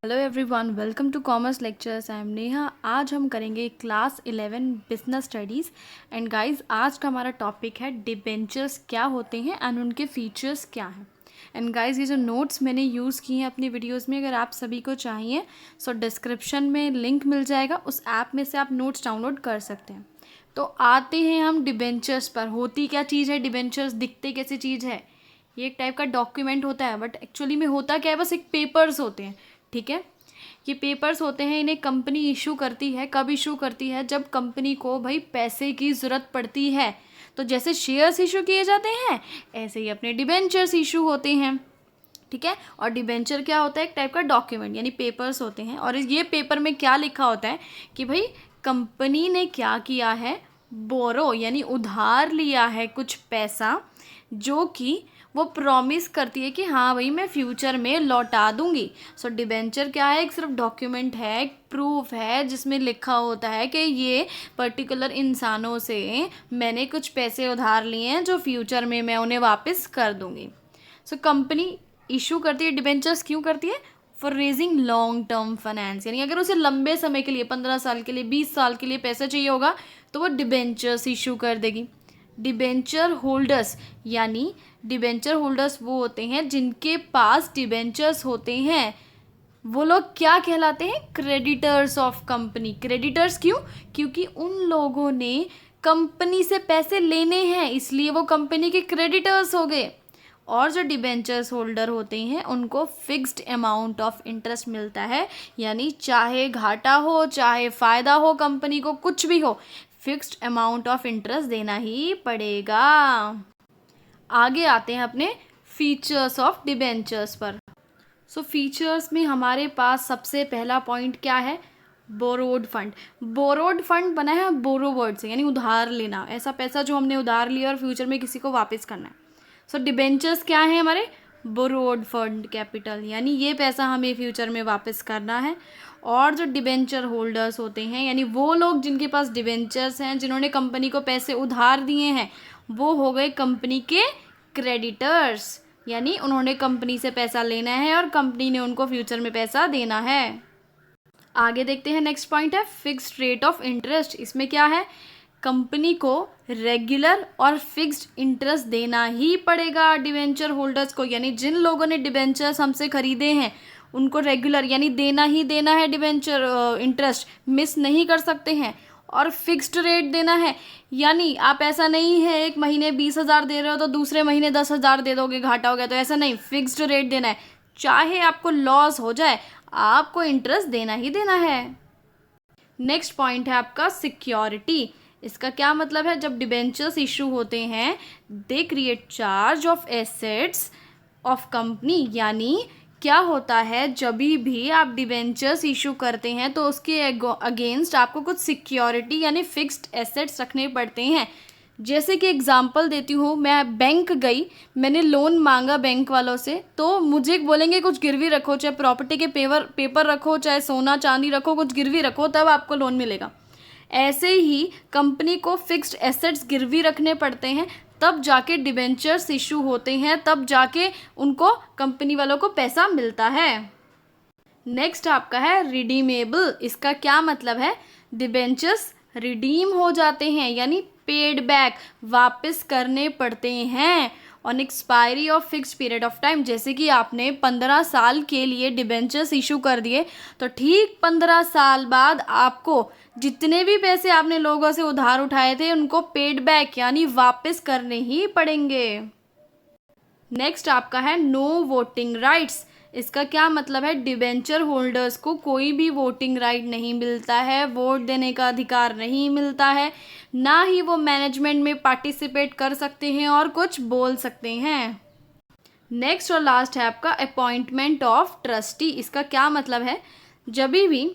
Hello everyone, welcome to commerce lectures. I am Neha. आज हम करेंगे class 11 business studies. And guys, आज का हमारा टॉपिक है डिबेंचर्स क्या होते हैं एंड उनके फीचर्स क्या हैं। एंड गाइस, ये जो नोट्स मैंने यूज़ किए हैं अपनी वीडियोस में, अगर आप सभी को चाहिए सो डिस्क्रिप्शन में लिंक मिल जाएगा, उस ऐप में से आप नोट्स डाउनलोड कर सकते हैं। तो आते हैं हम डिबेंचर्स पर। होती क्या चीज़ है डिबेंचर्स, दिखते कैसी चीज़ है? ये एक टाइप का डॉक्यूमेंट होता है, बट एक्चुअली में होता क्या है, बस एक पेपर्स होते हैं। ठीक है, ये पेपर्स होते हैं, इन्हें कंपनी इशू करती है। कब इशू करती है? जब कंपनी को भाई पैसे की ज़रूरत पड़ती है। तो जैसे शेयर्स इशू किए जाते हैं, ऐसे ही अपने डिबेंचर्स इशू होते हैं। ठीक है, और डिबेंचर क्या होता है? एक टाइप का डॉक्यूमेंट यानी पेपर्स होते हैं। और ये पेपर में क्या लिखा होता है कि भाई कंपनी ने क्या किया है, बोरो यानी उधार लिया है कुछ पैसा, जो कि वो प्रॉमिस करती है कि हाँ भाई मैं फ्यूचर में लौटा दूंगी। सो डिबेंचर क्या है? एक सिर्फ डॉक्यूमेंट है, एक प्रूफ है जिसमें लिखा होता है कि ये पर्टिकुलर इंसानों से मैंने कुछ पैसे उधार लिए हैं जो फ्यूचर में मैं उन्हें वापस कर दूंगी। सो कंपनी इशू करती है डिबेंचर्स। क्यों करती है? For raising long term finance, यानी अगर उसे लंबे समय के लिए 15 साल के लिए 20 साल के लिए पैसा चाहिए होगा तो वो डिबेंचर्स इशू कर देगी। डिबेंचर होल्डर्स यानी डिबेंचर होल्डर्स वो होते हैं जिनके पास डिबेंचर्स होते हैं। वो लोग क्या कहलाते हैं? Creditors of company. क्रेडिटर्स क्यों? क्योंकि उन लोगों ने कंपनी से पैसे लेने हैं, इसलिए वो कंपनी के क्रेडिटर्स हो गए। और जो डिबेंचर्स होल्डर होते हैं उनको फिक्स्ड अमाउंट ऑफ इंटरेस्ट मिलता है, यानी चाहे घाटा हो चाहे फ़ायदा हो, कंपनी को कुछ भी हो, फिक्स्ड अमाउंट ऑफ इंटरेस्ट देना ही पड़ेगा। आगे आते हैं अपने फीचर्स ऑफ डिबेंचर्स पर। सो फीचर्स में हमारे पास सबसे पहला पॉइंट क्या है? Borrowed fund. बोरोड फंड बना है बोरो वर्ड से, यानी उधार लेना, ऐसा पैसा जो हमने उधार लिया और फ्यूचर में किसी को वापस करना है। सो डिबेंचर्स क्या है हमारे? बोरोड फंड कैपिटल, यानी ये पैसा हमें फ्यूचर में वापस करना है। और जो डिबेंचर होल्डर्स होते हैं यानी वो लोग जिनके पास डिबेंचर्स हैं, जिन्होंने कंपनी को पैसे उधार दिए हैं, वो हो गए कंपनी के क्रेडिटर्स, यानी उन्होंने कंपनी से पैसा लेना है और कंपनी ने उनको फ्यूचर में पैसा देना है। आगे देखते हैं, नेक्स्ट पॉइंट है फिक्स्ड रेट ऑफ इंटरेस्ट। इसमें क्या है? कंपनी को रेगुलर और फिक्स्ड इंटरेस्ट देना ही पड़ेगा डिबेंचर होल्डर्स को, यानी जिन लोगों ने डिबेंचर्स हमसे खरीदे हैं उनको रेगुलर यानी देना ही देना है डिबेंचर इंटरेस्ट, मिस नहीं कर सकते हैं। और फिक्स्ड रेट देना है, यानी आप ऐसा नहीं है एक महीने 20,000 दे रहे हो तो दूसरे महीने 10,000 दे दोगे, घाटा हो गया, तो ऐसा नहीं, फिक्स्ड रेट देना है। चाहे आपको लॉस हो जाए, आपको इंटरेस्ट देना ही देना है। नेक्स्ट पॉइंट है आपका सिक्योरिटी। इसका क्या मतलब है? जब डिबेंचर्स इशू होते हैं, they create charge of assets of company, यानी क्या होता है जब भी आप डिबेंचर्स इशू करते हैं तो उसके अगेंस्ट आपको कुछ सिक्योरिटी यानी फिक्स्ड एसेट्स रखने पड़ते हैं। जैसे कि एग्जांपल देती हूँ, मैं बैंक गई, मैंने लोन मांगा बैंक वालों से, तो मुझे बोलेंगे कुछ गिरवी रखो, चाहे प्रॉपर्टी के पेपर रखो, चाहे सोना चांदी रखो, कुछ गिरवी रखो, तब आपको लोन मिलेगा। ऐसे ही कंपनी को फिक्स्ड एसेट्स गिरवी रखने पड़ते हैं, तब जाके डिबेंचर्स इशू होते हैं, तब जाके उनको कंपनी वालों को पैसा मिलता है। नेक्स्ट आपका है रिडीमेबल। इसका क्या मतलब है? डिबेंचर्स रिडीम हो जाते हैं, यानी पेड बैक, वापस करने पड़ते हैं on expiry of fix period of time. जैसे कि आपने 15 साल के लिए डिबेंचर्स इशू कर दिए, तो ठीक 15 साल बाद आपको जितने भी पैसे आपने लोगों से उधार उठाए थे उनको पेड बैक यानी वापस करने ही पड़ेंगे। नेक्स्ट आपका है नो वोटिंग राइट्स। इसका क्या मतलब है? डिबेंचर होल्डर्स को कोई भी वोटिंग राइट नहीं मिलता है, वोट देने का अधिकार नहीं मिलता है, ना ही वो मैनेजमेंट में पार्टिसिपेट कर सकते हैं और कुछ बोल सकते हैं। नेक्स्ट और लास्ट है आपका अपॉइंटमेंट ऑफ ट्रस्टी। इसका क्या मतलब है? जब भी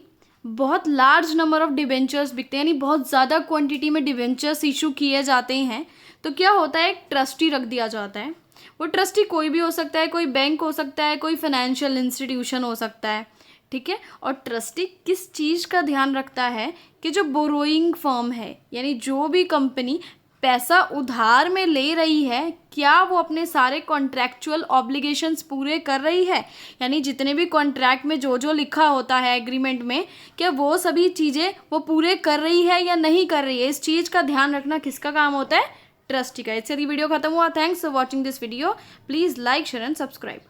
बहुत लार्ज नंबर ऑफ डिबेंचर्स बिकते हैं, यानी बहुत ज़्यादा क्वांटिटी में डिबेंचर्स इशू किए जाते हैं, तो क्या होता है? एक ट्रस्टी रख दिया जाता है। वो ट्रस्टी कोई भी हो सकता है, कोई बैंक हो सकता है, कोई फाइनेंशियल इंस्टीट्यूशन हो सकता है। ठीक है, और ट्रस्टी किस चीज़ का ध्यान रखता है कि जो बोरोइंग फर्म है, यानी जो भी कंपनी पैसा उधार में ले रही है, क्या वो अपने सारे कॉन्ट्रैक्चुअल ऑब्लिगेशंस पूरे कर रही है, यानी जितने भी कॉन्ट्रैक्ट में जो जो लिखा होता है एग्रीमेंट में, क्या वो सभी चीज़ें वो पूरे कर रही है या नहीं कर रही है। इस चीज़ का ध्यान रखना किसका काम होता है, ट्रस्टी का। इससे वीडियो खत्म हुआ। Thanks for watching this video. Please like share and subscribe.